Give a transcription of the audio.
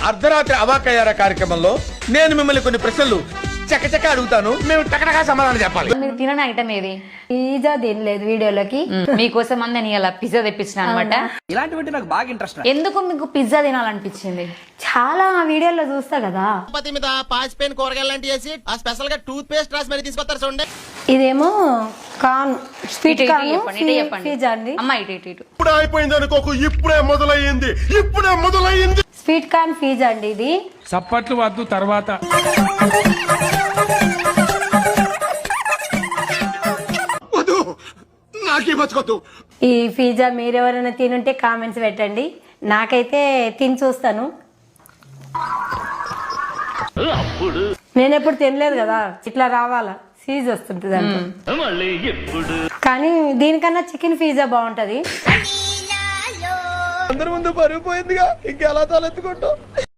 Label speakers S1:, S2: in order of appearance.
S1: అర్ధరాత్రి అవాకయ్యారా కార్యక్రమంలో నేను మిమ్మల్ని కొన్ని ప్రశ్నలు చకచక అడుగుతాను, మేము టకటకా సమాధానం చెప్పాలి.
S2: మీరు తినని ఐటమ్ ఏది?
S3: పిజ్జా తినలేదు వీడియోలోకి.
S2: మీకోసం నేను ఇలా పిజ్జా తెప్పించిన అనమాట.
S4: ఇలాంటివంటే నాకు బాగా ఇంట్రెస్ట్.
S2: ఎందుకు మీకు పిజ్జా తినాలనిపించింది?
S3: చాలా వీడియోలో చూస్తా కదా.
S5: మీద పాచిపోయిన కూరగాయలు లాంటి వేసి ఆ స్పెషల్ గా టూత్ పేస్ట్ రాసి మరి తీసుకొస్తారు చూడండి.
S3: ఇదేమో కాన్ స్వీట్
S2: ఇటు
S3: కాన్
S2: చెప్పండి.
S3: పిజ్జా అండి.
S2: అమ్మ ఇటు.
S1: ఇప్పుడు అయిపోయింది అనుకోకు, ఇప్పుడే మొదలయ్యింది.
S3: స్వీట్ కార్న్ పిజ్జా అండి ఇది.
S6: చప్పట్లు వద్దు తర్వాత.
S3: ఈ పిజ్జా మీరెవరైనా తినుంటే కామెంట్స్ పెట్టండి. నాకైతే తిని చూస్తాను. నేను ఎప్పుడు తినలేదు కదా, ఇట్లా రావాలా సీజ్ వస్తుంటుంది అంటే. కానీ దీనికన్నా చికెన్ పిజ్జా బాగుంటది.
S1: అందరి ముందు పరుగు పోయిందిగా, ఇంకెలా తలెత్తుకుంటాం.